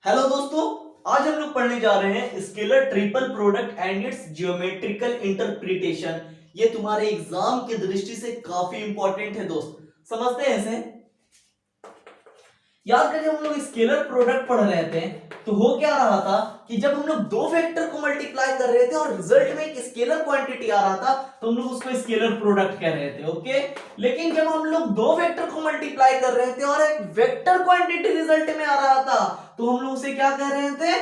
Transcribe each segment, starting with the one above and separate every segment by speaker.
Speaker 1: Hello दोस्तों, आज हम लोग पढ़ने जा रहे हैं scalar triple product and it's geometrical interpretation. ये तुम्हारे एग्जाम की दृष्टि से काफी इंपॉर्टेंट है दोस्त। समझते हैं इसे। याद करिए, हम लोग स्केलर प्रोडक्ट पढ़ रहे थे तो हो क्या रहा था कि जब हम लोग दो वेक्टर को मल्टीप्लाई कर रहे थे और रिजल्ट में एक स्केलर क्वांटिटी आ रहा था तो हम लोग उसको स्केलर प्रोडक्ट कह रहे थे। ओके, लेकिन जब हम लोग दो वेक्टर को मल्टीप्लाई कर रहे थे और एक वेक्टर क्वांटिटी रिजल्ट में आ रहा था तो हम लोग उसे क्या कह रहे थे?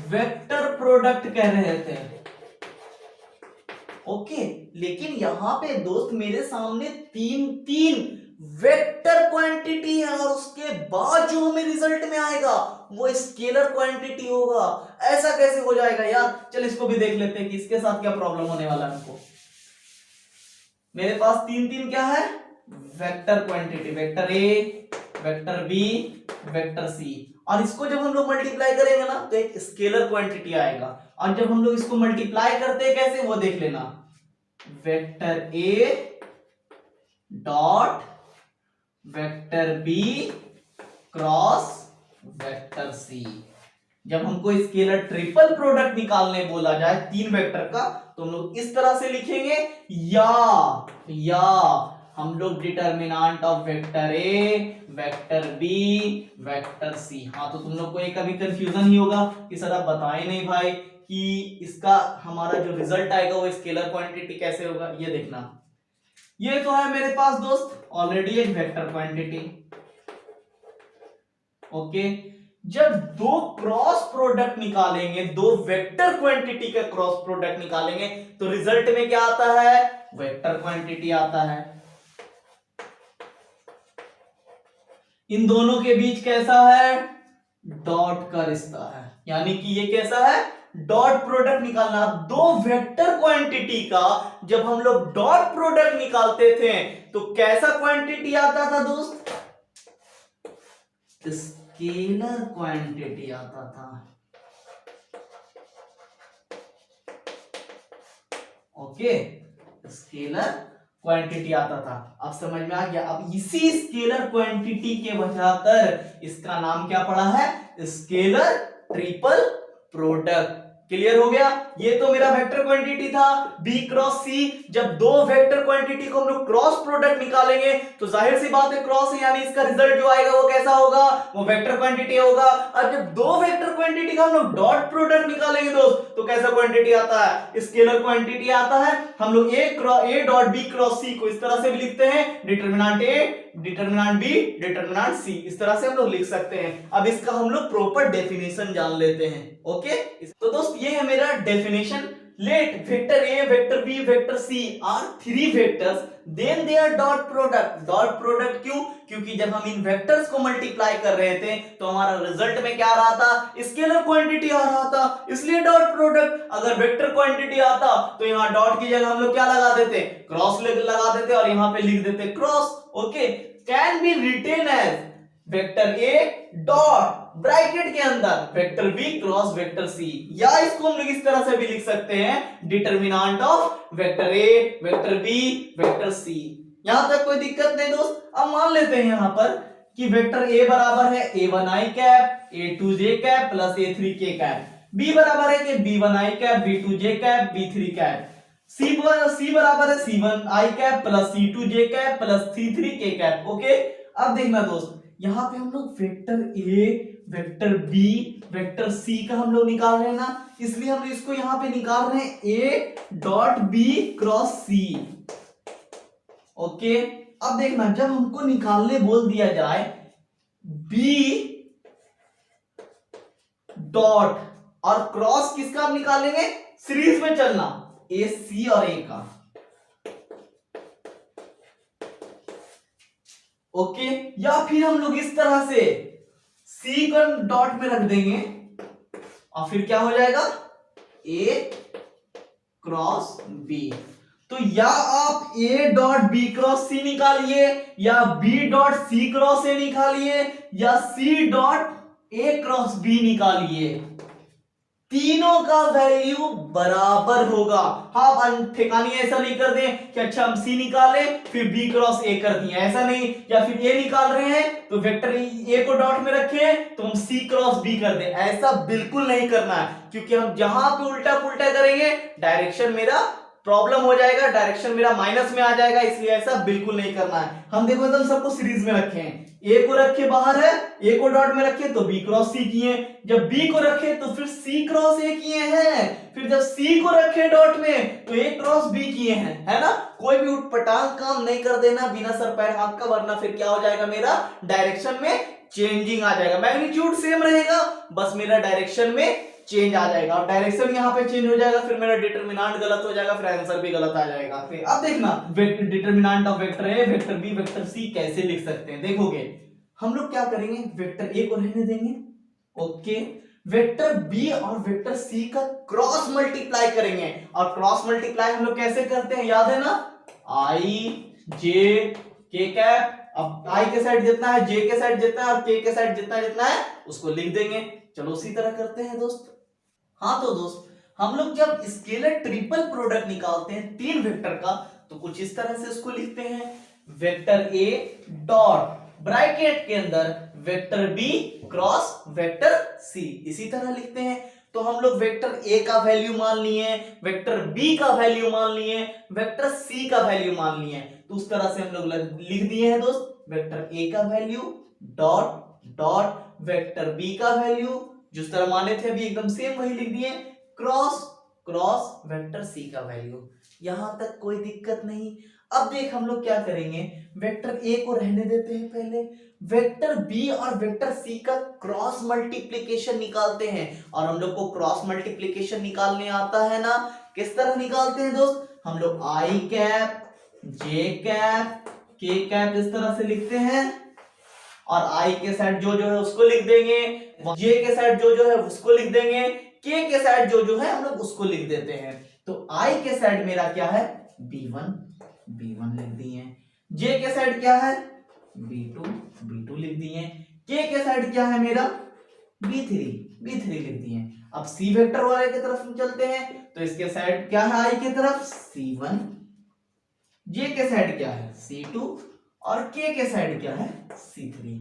Speaker 1: वेक्टर प्रोडक्ट कह रहे थे। ओके, लेकिन यहां पे दोस्त मेरे सामने तीन तीन वेक्टर क्वांटिटी है और उसके बाद जो हमें रिजल्ट में आएगा वो स्केलर क्वांटिटी होगा। ऐसा कैसे हो जाएगा यार? चल इसको भी देख लेते हैं कि इसके साथ क्या प्रॉब्लम होने वाला है हमको। मेरे पास तीन तीन क्या है? Vector quantity, vector A, vector B, vector C. और इसको जब हम लोग मल्टीप्लाई करेंगे ना तो एक स्केलर क्वांटिटी आएगा। और जब हम लोग इसको मल्टीप्लाई करते हैं कैसे वो देख लेना। Vector A dot vector B cross vector C. जब हमको स्केलर ट्रिपल प्रोडक्ट निकालने बोला जाए तीन वेक्टर का तो हम लोग इस तरह से लिखेंगे, या हम लोग determinant of vector A, vector B, vector C. हाँ, तो तुम लोग को एक अभी कंफ्यूजन ही होगा कि सर आप बताए नहीं भाई कि इसका हमारा जो रिजल्ट आएगा वो स्केलर क्वांटिटी कैसे होगा। ये देखना, ये तो है मेरे पास दोस्त ऑलरेडी एक वेक्टर क्वांटिटी। ओके, जब दो क्रॉस प्रोडक्ट निकालेंगे, दो वेक्टर क्वांटिटी का क्रॉस प्रोडक्ट निकालेंगे तो रिजल्ट में क्या आता है? वेक्टर क्वांटिटी आता है। इन दोनों के बीच कैसा है? डॉट का रिश्ता है, यानी कि ये कैसा है? डॉट प्रोडक्ट निकालना। दो वेक्टर क्वांटिटी का जब हम लोग डॉट प्रोडक्ट निकालते थे तो कैसा क्वांटिटी आता था दोस्त? स्केलर क्वांटिटी आता था। ओके, स्केलर क्वांटिटी आता था। अब समझ में आ गया। अब इसी स्केलर क्वांटिटी के वजह कर इसका नाम क्या पड़ा है? Scalar triple product. क्लियर हो गया? ये तो मेरा वेक्टर क्वांटिटी था b क्रॉस c। जब दो वेक्टर क्वांटिटी को हम लोग क्रॉस प्रोडक्ट निकालेंगे तो जाहिर सी बात है क्रॉस है, यानी इसका रिजल्ट जो आएगा वो कैसा होगा? वो वेक्टर क्वांटिटी होगा। और जब दो वेक्टर क्वांटिटी का हम लोग डॉट प्रोडक्ट निकालेंगे दोस्त तो कैसा क्वांटिटी आता है? स्केलर क्वांटिटी आता है। हम लोग a dot B cross c को इस तरह से भी लिखते हैं, determinant a, determinant b, determinant c. इस तरह से हम लोग लिख सकते हैं। अब इसका हम लोग प्रॉपर डेफिनेशन जान लेते हैं। ओके, तो दोस्त ये है मेरा definition. Let vector A, vector B, vector C are three vectors then their dot product. Dot product क्यों? क्योंकि जब हम इन वेक्टर्स को मल्टीप्लाई कर रहे थे तो हमारा रिजल्ट में क्या आ रहा था? स्केलर क्वांटिटी आ रहा था, इसलिए डॉट प्रोडक्ट। अगर वेक्टर क्वांटिटी आता तो यहां डॉट की जगह हम लोग क्या लगा देते? क्रॉस लगा देते और यहां पे लिख देते cross. Okay, can be written as vector A dot bracket के अंदर vector B cross vector C, या इसको हम लोग इस तरह से भी लिख सकते हैं, determinant of vector A, vector B, vector C. यहां तक कोई दिक्कत नहीं दोस्त। अब मान लेते हैं यहां पर कि वेक्टर ए बराबर है a1i cap, a2j cap plus a3k cap, b बराबर है कि b1i cap, b2j cap, b3 cap, सी बराबर है c1i cap plus c2j cap plus c3k cap. Okay, अब देखना दोस्त, यहां पे हम लोग vector A, vector B, vector C का हम लोग निकाल रहे हैं ना, इसलिए हम इसको यहां पे निकाल रहे हैं A dot B cross C. Okay, अब देखना, जब हमको निकालने बोल दिया जाए बी डॉट और क्रॉस किसका हम निकालेंगे? सीरीज में चलना, ए सी और ए का। ओके, या फिर हम लोग इस तरह से सी को डॉट में रख देंगे और फिर क्या हो जाएगा? A cross B. तो या आप A dot B cross C निकालिए, या B dot C cross A निकालिए, या C dot A cross B निकालिए। तीनों का वैल्यू बराबर होगा। हाँ, ठिकानी ऐसा नहीं कर दें कि अच्छा हम सी निकाले फिर बी क्रॉस ए कर दिए, ऐसा नहीं। या फिर ए निकाल रहे हैं तो वेक्टर ए को डॉट में रखें तो हम सी क्रॉस बी कर दें, ऐसा बिल्कुल नहीं करना है। क्योंकि हम जहां पे उल्टा पुल्टा करेंगे डायरेक्शन मेरा प्रॉब्लम हो जाएगा, डायरेक्शन मेरा माइनस में आ जाएगा, इसलिए ऐसा बिल्कुल नहीं करना है। हम देखो एकदम सबको सीरीज में रखे हैं, ए को रखे बाहर है, ए को डॉट में रखे तो बी क्रॉस सी किए, जब बी को रखे तो फिर सी क्रॉस ए किए हैं, फिर जब सी को रखे डॉट में तो ए क्रॉस बी किए हैं, है ना। कोई भी उटपटांग काम नहीं कर देना बिना सर पैर हाथ का, वरना फिर क्या हो जाएगा, मेरा डायरेक्शन में चेंजिंग आ जाएगा। मैग्नीट्यूड सेम रहेगा, बस मेरा डायरेक्शन में चेंज आ जाएगा, और डायरेक्शन यहाँ पे चेंज हो जाएगा, फिर मेरा डिटरमिनेंट गलत हो जाएगा, फिर आंसर भी गलत आ जाएगा। फिर अब देखना determinant of vector A, vector B, vector C कैसे लिख सकते हैं। देखोगे हम लोग क्या करेंगे, वेक्टर ए को रहने देंगे, ओके, वेक्टर बी और वेक्टर सी का क्रॉस मल्टीप्लाई करेंगे। और क्रॉस मल्टीप्लाई हम लोग कैसे करते हैं, याद है ना, आई जे के कैप। अब आई के साइड जितना है, जे के साइड जितना है और के के साइड जितना जितना है उसको लिख देंगे। चलो उसी तरह करते हैं दोस्त। हाँ तो दोस्त, हम लोग जब स्केलर ट्रिपल प्रोडक्ट निकालते हैं तीन वेक्टर का तो कुछ इस तरह से उसको लिखते हैं, वेक्टर ए डॉट ब्रैकेट के अंदर vector B cross vector C, इसी तरह लिखते हैं। तो हम लोग वेक्टर ए का वैल्यू मान लिए, वेक्टर बी का वैल्यू मान लिए, वेक्टर सी का वैल्यू मान लिए, तो उस तरह से हम लोग लिख दिए हैं दोस्त, वेक्टर ए का value dot dot vector B का वैल्यू जिस तरह माने थे अभी एकदम सेम वही लिख दिए, क्रॉस क्रॉस वेक्टर सी का वैल्यू। यहां तक कोई दिक्कत नहीं। अब देख हम लोग क्या करेंगे, वेक्टर ए को रहने देते हैं, पहले वेक्टर बी और वेक्टर सी का क्रॉस मल्टीप्लिकेशन निकालते हैं। और हम लोग को क्रॉस मल्टीप्लिकेशन निकालने आता है ना, किस तरह निकालते हैं दोस्त, हम लोग आई कैप जे कैप के कैप इस तरह से लिखते हैं, और आई के साइड जो जो है उसको लिख देंगे, जे के साइड जो जो है उसको लिख देंगे, के साइड जो जो है हम लोग उसको लिख देते हैं। तो आई के साइड मेरा क्या है, b1 लिख दिए, जे के साइड क्या है b2 लिख दिए, के साइड क्या है मेरा b3 लिख दिए। अब सी वेक्टर वाले की तरफ हम चलते हैं, तो इसके साइड क्या है आई की तरफ c1, जे के साइड क्या है c2 और के साइड क्या है c3।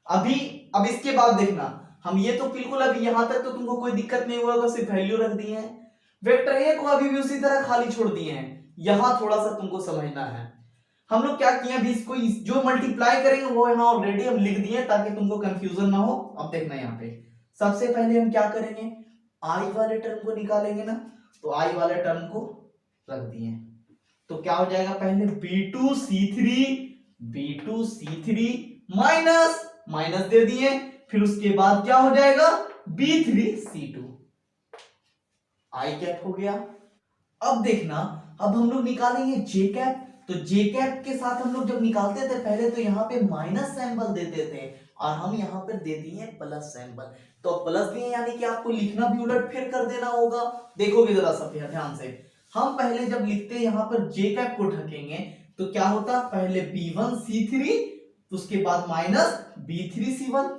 Speaker 1: अब इसके बाद देखना, हम ये तो बिल्कुल अभी यहां तक तो तुमको कोई दिक्कत नहीं हुआ, बस सिर्फ वैल्यू रख दिए हैं। वेक्टर ए को अभी भी उसी तरह खाली छोड़ दिए हैं, यहां थोड़ा सा तुमको समझना है। हम लोग क्या किए, अभी इसको जो मल्टीप्लाई करेंगे वो यहां ऑलरेडी हम लिख दिए ताकि तुमको कंफ्यूजन ना हो। अब देखना यहाँ पे सबसे पहले हम क्या करेंगे, आई वाले टर्म को निकालेंगे ना, तो आई वाले टर्म को रख दिए, तो क्या हो जाएगा, पहले b2 c3 माइनस दे दिए, फिर उसके बाद क्या हो जाएगा b3 c2, आई कैप हो गया। अब देखना, अब हम लोग निकालेंगे जे कैप, तो जे कैप के साथ हम लोग जब निकालते थे पहले तो यहाँ पे माइनस सिंबल देते थे, और हम यहाँ पर दे दिए प्लस सिंबल। तो प्लस दिए यानी कि आपको लिखना भी उलट फिर कर देना होगा। देखोगे जरा सा ध्यान से, हम पहले जब लिखते यहाँ पर जे कैप को ढकेंगे तो क्या होता, पहले b1 c3 उसके बाद माइनस b3 c1,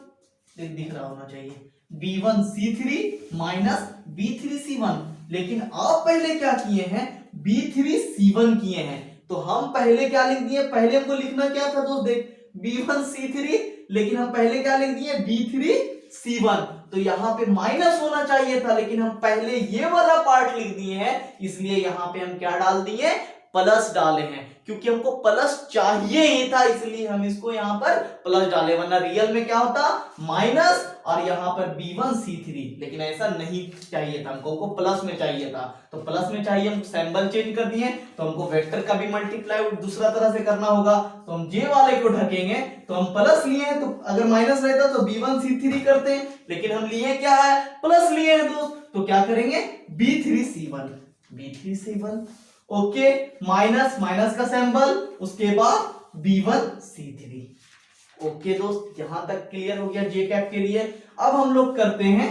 Speaker 1: दिख रहा होना चाहिए, b1 c3 minus b3 c1। लेकिन आप पहले क्या किए हैं, b3 c1 किए हैं, तो हम पहले क्या लिख दिए, पहले हमको लिखना क्या था दोस्त, देख b1 c3, लेकिन हम पहले क्या लिख दिए b3 c1, तो यहाँ पे माइनस होना चाहिए था, लेकिन हम पहले ये वाला पार्ट लिख दिए हैं, इसलिए यहाँ पे हम क्या डाल दिए, प्लस डाले हैं, क्योंकि हमको प्लस चाहिए ही था, इसलिए हम इसको यहाँ पर प्लस डाले, वरना रियल में क्या होता माइनस और यहाँ पर b1 c3, लेकिन ऐसा नहीं चाहिए था, हमको प्लस में चाहिए था। तो प्लस में चाहिए, हम सिंबल चेंज कर दिए, तो हमको वेक्टर का भी मल्टीप्लाई दूसरा तरह से करना होगा, तो हम जे वाले को ढकेंगे, तो हम प्लस लिए हैं, तो अगर माइनस रहता तो b1 c3 करते हैं, लेकिन हम लिए क्या है, प्लस लिए हैं दोस्त, तो क्या करेंगे b3 c1 ओके, माइनस का सिंबल, उसके बाद b1 c3। ओके दोस्त, यहां तक क्लियर हो गया जे कैप के लिए। अब हम लोग करते हैं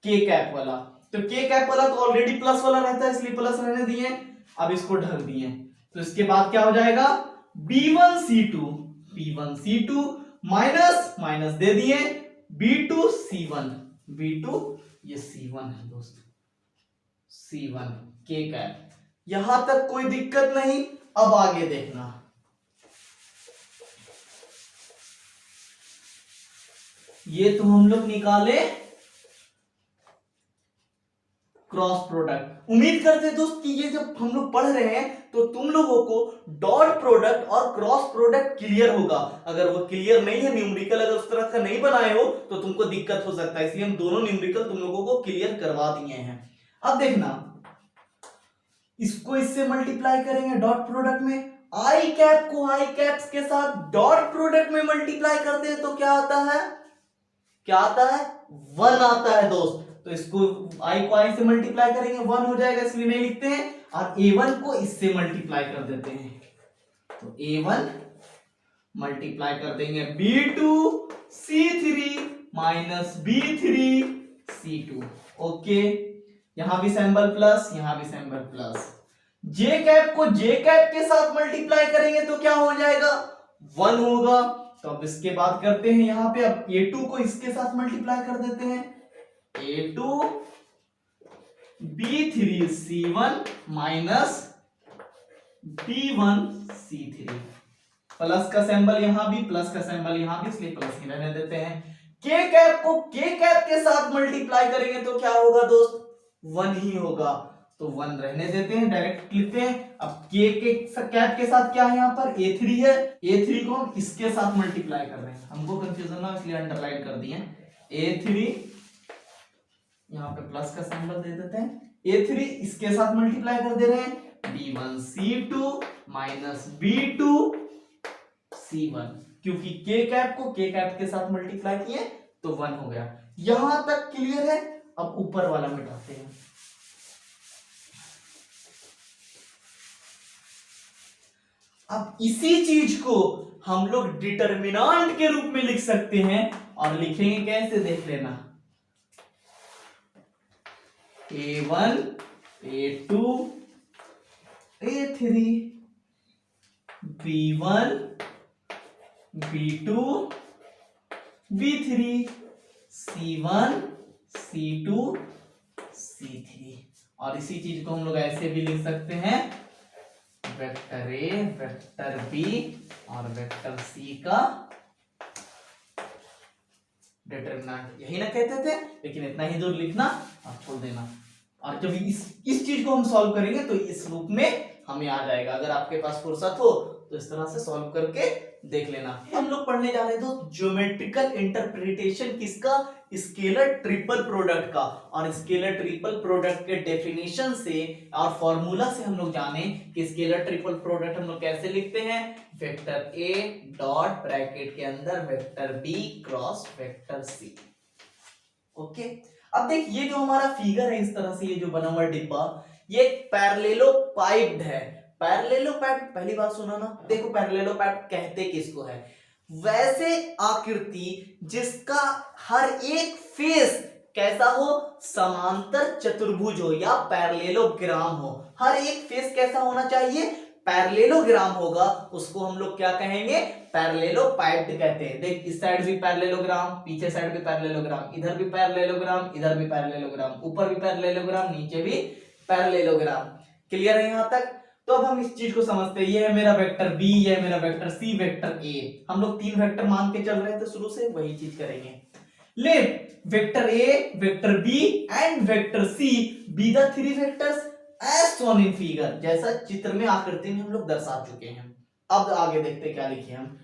Speaker 1: के कैप वाला, तो के कैप वाला तो ऑलरेडी प्लस वाला रहता है, इसलिए प्लस रहने दिए, अब इसको ढक दिए, तो इसके बाद क्या हो जाएगा, b1 c2 माइनस दे दिए b2 c1, B2 ये C1 है दोस्त, C1 K कैप। यहां तक कोई दिक्कत नहीं। अब आगे देखना, ये तो हम लोग निकाले क्रॉस प्रोडक्ट। उम्मीद करते हैं दोस्त कि ये जब हम लोग पढ़ रहे हैं तो तुम लोगों को डॉट प्रोडक्ट और क्रॉस प्रोडक्ट क्लियर होगा। अगर वो क्लियर नहीं है, न्यूमेरिकल अगर उस तरह का नहीं बनाए हो तो तुमको दिक्कत हो सकता है, इसलिए हम दोनों न्यूमेरिकल तुम लोगों को क्लियर करवा दिए हैं। अब देखना, इसको इससे मल्टीप्लाई करेंगे डॉट प्रोडक्ट में, आई कैप को आई कैप्स के साथ डॉट प्रोडक्ट में मल्टीप्लाई करते हैं तो क्या आता है, क्या आता है, 1 आता है दोस्त। तो इसको आई को आई से मल्टीप्लाई करेंगे 1 हो जाएगा, इसलिए नहीं लिखते हैं। और A1 को इससे मल्टीप्लाई कर देते हैं, तो A1 मल्टीप्लाई कर देंगे B2 C3 minus B3 C2। Okay, यहां भी सिंबल प्लस, यहां भी सिंबल प्लस। जे कैप को जे कैप के साथ मल्टीप्लाई करेंगे तो क्या हो जाएगा, 1 होगा। तो अब इसके बाद करते हैं यहां पे, अब A2 को इसके साथ मल्टीप्लाई कर देते हैं, A2 B3 C1 minus B1 C3। Plus का सिंबल यहां भी, प्लस का सिंबल यहां भी, इसलिए प्लस ही रहने देते हैं। K कैप को K कैप के साथ मल्टीप्लाई करेंगे तो क्या होगा दोस्त, 1 ही होगा। तो 1 रहने देते हैं, डायरेक्ट लिखते हैं। अब K के कैप के साथ क्या है, यहां पर A3 है, A3 को हम इसके साथ मल्टीप्लाई कर रहे हैं, हमको कंफ्यूजन ना इसलिए अंडरलाइन कर दिए। A3 यहां पे प्लस का सिंबल दे देते हैं, A3 इसके साथ मल्टीप्लाई कर दे रहे हैं, B1 C2 minus B2 C1, क्योंकि K कैप को K कैप के साथ मल्टीप्लाई किए तो 1 हो गया। यहां तक क्लियर है। अब ऊपर वाला मिटाते हैं। अब इसी चीज को हम लोग डिटरमिनेंट के रूप में लिख सकते हैं, और लिखेंगे कैसे देख लेना, A1 A2 A3 B1 B2 B3 C1 C2 C3। और इसी चीज को हम लोग ऐसे भी लिख सकते हैं, वेक्टर A वेक्टर B और वेक्टर C का डिटरमिनेंट, यही ना कहते थे। लेकिन इतना ही दूर लिखना और छोड़ देना, और जब इस चीज को हम सॉल्व करेंगे तो इस रूप में हमें आ जाएगा। अगर आपके पास फुर्सत हो तो इस तरह से सॉल्व करके देख लेना। हम लोग पढ़ने जा रहे हैं तो ज्योमेट्रिकल इंटरप्रिटेशन किसका, स्केलर ट्रिपल प्रोडक्ट का। और स्केलर ट्रिपल प्रोडक्ट के डेफिनेशन से और फॉर्मूला से हम लोग जाने कि स्केलर ट्रिपल प्रोडक्ट हम लोग कैसे लिखते हैं, वेक्टर A डॉट ब्रैकेट के अंदर vector B cross vector C। Okay, अब देख ये जो हमारा फिगर है इस तरह से, ये जो बना हुआ डिब्बा, ये पैरेललोपाइप्ड है। पैरेललोपाइप्ड पहली बार सुना ना, देखो पैरेललोपाइप्ड कहते किसको है, वैसे आकृति जिसका हर एक फेस कैसा हो, समांतर चतुर्भुज हो या पैरेललोग्राम हो। हर एक फेस कैसा होना चाहिए, पैरेललोग्राम होगा, उसको हम लोग क्या कहेंगे, पैरेललोपाइप्ड कहते हैं। देख इस साइड भी पैरेललोग्राम, पीछे साइड भी पैरेललोग्राम, इधर भी पैरेललोग्राम, इधर भी पैरेललोग्राम, ऊपर भी पैरेललोग्राम, नीचे भी पैरेललोग्राम। क्लियर है यहां तक। तो अब हम इस चीज को समझते हैं, ये है मेरा वेक्टर B, ये है मेरा वेक्टर C, वेक्टर A। हम लोग 3 वेक्टर मान के चल रहे थे शुरू से, वही चीज करेंगे। Let vector A, vector B and vector C be the 3 vectors as shown in figure, जैसा चित्र में आकृति में हम लोग दर्शा चुके हैं। अब आगे देखते हैं क्या लिखे हम,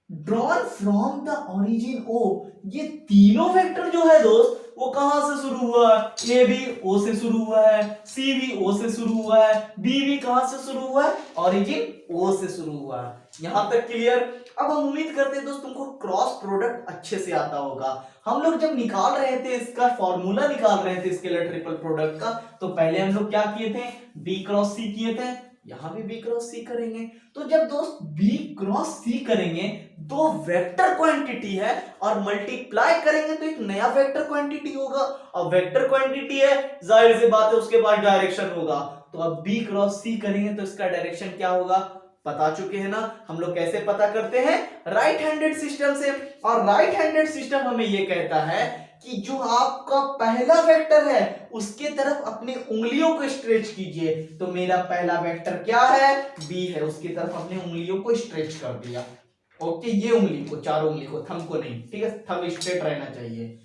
Speaker 1: drawn from the origin O। ये तीनों वेक्टर जो है दोस्त वो कहां से शुरू हुआ है, A भी O से शुरू हुआ है, C भी O से शुरू हुआ है, B भी कहां से शुरू हुआ है, ओरिजिन O से शुरू हुआ है। यहां तक क्लियर। अब हम उम्मीद करते हैं दोस्त तुमको क्रॉस प्रोडक्ट अच्छे से आता होगा। हम लोग जब निकाल रहे थे इसका फॉर्मूला निकाल रहे थे स्केलर ट्रिपल प्रोडक्ट का, तो पहले हम लोग क्या किए थे, B क्रॉस C किए थे, यहां भी B क्रॉस C करेंगे। तो जब दोस्त B क्रॉस C करेंगे, दो वेक्टर क्वांटिटी है और मल्टीप्लाई करेंगे तो एक नया वेक्टर क्वांटिटी होगा, और वेक्टर क्वांटिटी है जाहिर सी बात है उसके बाद डायरेक्शन होगा। तो अब B क्रॉस C करेंगे तो इसका डायरेक्शन क्या होगा, बता चुके हैं ना हम लोग कैसे पता करते हैं, राइट हैंडेड सिस्टम से। और राइट हैंडेड सिस्टम हमें ये कहता है कि जो आपका पहला वेक्टर है उसके तरफ अपने उंगलियों को स्ट्रेच कीजिए। तो मेरा पहला वेक्टर क्या है, बी है, उसकी तरफ अपने उंगलियों को स्ट्रेच कर दिया। ओके, ये उंगली को, चारों उंगली को, थंब को नहीं, ठीक है, थंब स्ट्रेट रहना चाहिए।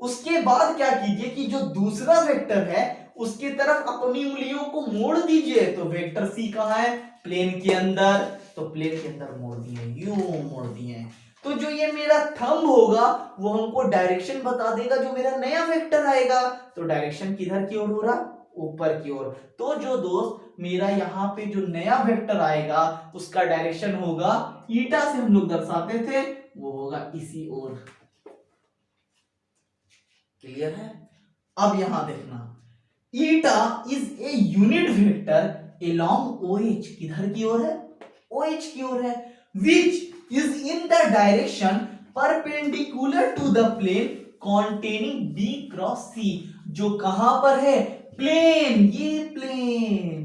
Speaker 1: उसके बाद क्या कीजिए कि जो दूसरा वेक्टर है उसकी तरफ अपनी उंगलियों को मोड़ दीजिए। तो वेक्टर सी कहां है, प्लेन के अंदर, तो प्लेन के अंदर मोड़ दिए, यूं मोड़ दिए। तो जो ये मेरा थंब होगा वो हमको डायरेक्शन बता देगा जो मेरा नया वेक्टर आएगा। तो डायरेक्शन किधर की ओर हो रहा, ऊपर की ओर। तो जो दोस्त मेरा यहाँ पे जो नया वेक्टर आएगा उसका डायरेक्शन होगा, ईटा से हम लोग दर्शाते थे, वो होगा इसी ओर। क्लियर है? अब यहां देखना, eta is a unit vector along OH, किधर की ओर है, OH की ओर है, which is in the direction perpendicular to the plane containing B cross C, जो कहां पर है, प्लेन, ये प्लेन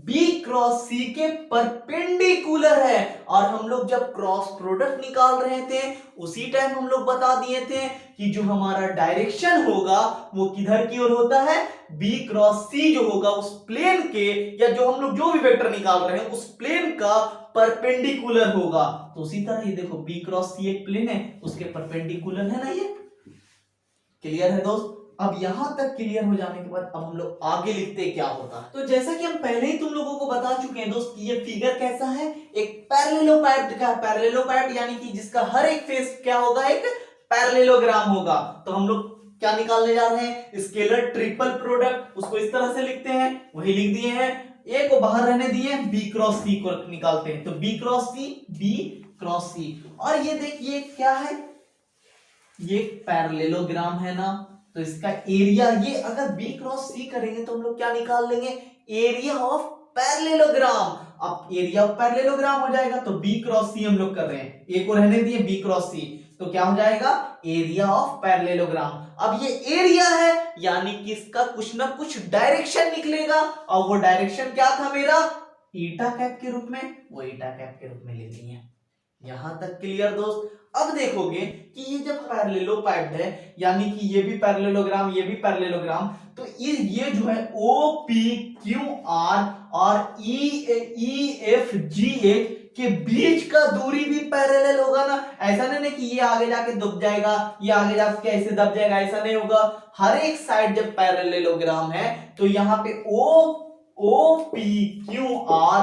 Speaker 1: B क्रॉस C के परपेंडिकुलर है। और हम लोग जब क्रॉस प्रोडक्ट निकाल रहे थे उसी टाइम हम लोग बता दिए थे कि जो हमारा डायरेक्शन होगा वो किधर की ओर होता है, B क्रॉस C जो होगा उस प्लेन के, या जो हम लोग जो भी वेक्टर निकाल रहे हैं उस प्लेन का परपेंडिकुलर होगा। तो उसी तरह ये देखो B क्रॉस C एक प्लेन है, उसके परपेंडिकुलर है ना ये। क्लियर है दोस्त? अब यहां तक क्लियर हो जाने के बाद अब हम लोग आगे लिखते क्या होता है। तो जैसा कि हम पहले ही तुम लोगों को बता चुके हैं दोस्त कि ये फिगर कैसा है, एक पैरेललोपाइड का, पैरेललोपाइड यानी कि जिसका हर एक फेस क्या होगा, एक पैरेललोग्राम होगा। तो हम लोग क्या निकालने जा रहे हैं, स्केलर ट्रिपल प्रोडक्ट, उसको इस तरह से लिखते हैं, वही लिख दिए हैं। ए को बाहर रहने दिए, B क्रॉस C को निकालते हैं। तो B क्रॉस C, और ये देखिए क्या है, ये पैरेललोग्राम है ना, तो इसका एरिया, ये अगर B क्रॉस C करेंगे तो हम लोग क्या निकाल लेंगे, एरिया ऑफ पैरेललोग्राम। अब एरिया ऑफ पैरेललोग्राम हो जाएगा, तो B क्रॉस C हम लोग कर रहे हैं, ए को रहने दिए, B क्रॉस C, तो क्या हो जाएगा, एरिया ऑफ पैरेललोग्राम। अब ये एरिया है यानी कि इसका कुछ ना कुछ डायरेक्शन निकलेगा, और वो डायरेक्शन क्या था मेरा, ईटा कैप के रूप में, वो ईटा कैप के रूप में ले लिए। यहां तक क्लियर दोस्त? अब देखोगे कि ये जब पैरेललोपाइड है यानी कि ये भी पैरेललोग्राम, ये भी पैरेललोग्राम, तो ये जो है OPQR और EFGH के बीच का दूरी भी पैरेलल होगा ना। ऐसा नहीं कि ये आगे जाके दब जाएगा, ये आगे जाके ऐसे दब जाएगा, ऐसा नहीं होगा। हर एक साइड जब पैरेललोग्राम है तो यहाँ पे OPQR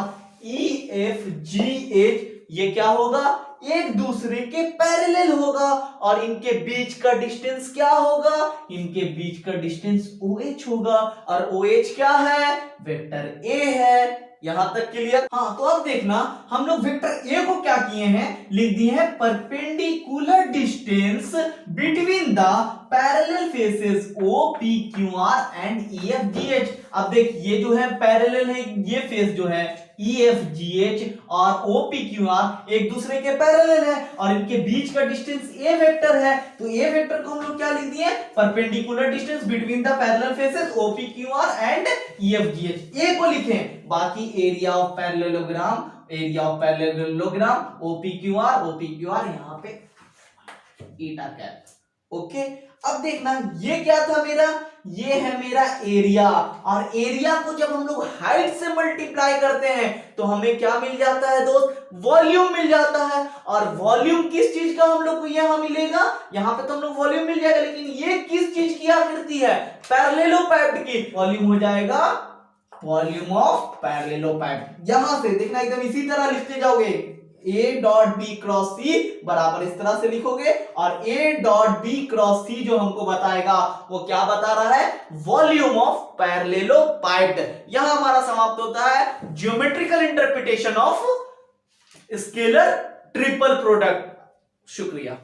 Speaker 1: EFGH ये क्या होगा, एक दूसरे के पैरेलल होगा, और इनके बीच का डिस्टेंस क्या होगा, इनके बीच का डिस्टेंस OH होगा, और OH क्या है, वेक्टर A है। यहां तक क्लियर? हाँ, तो अब देखना, हम लोग वेक्टर A को क्या किए हैं, लिख दिए हैं perpendicular distance between the parallel faces OPQR and EFGH। अब देख, ये जो है पैरेलल है, ये फेस जो है EFGH और OPQR एक दूसरे के पैरेलल है, और इनके बीच का डिस्टेंस A वेक्टर है। तो A वेक्टर को हम लोग क्या लिख दिए, perpendicular distance between the parallel faces OPQR and EFGH, A को लिखें। बाकी एरिया ऑफ पैरेललोग्राम, OPQR यहाँ पे ईटा कैप। ओके, अब देखना, ये क्या था मेरा, ये है मेरा एरिया, और एरिया को जब हम लोग हाइट से मल्टीप्लाई करते हैं तो हमें क्या मिल जाता है दोस्त, वॉल्यूम मिल जाता है। और वॉल्यूम किस चीज का हम लोग को यहां मिलेगा, यहां पे तो हम लोग वॉल्यूम मिल जाएगा, लेकिन ये किस चीज की आकृति है, पैरेललोपाइड की। वॉल्यूम हो जाएगा वॉल्यूम ऑफ पैरेललोपाइड। यहां से देखना, एकदम इसी तरह लिखते जाओगे, A dot B cross C बराबर इस तरह से लिखोगे, और A dot B cross C जो हमको बताएगा वो क्या बता रहा है, वॉल्यूम ऑफ पैरेललोपाइड। यहां हमारा समाप्त होता है geometrical interpretation of scalar triple product. शुक्रिया।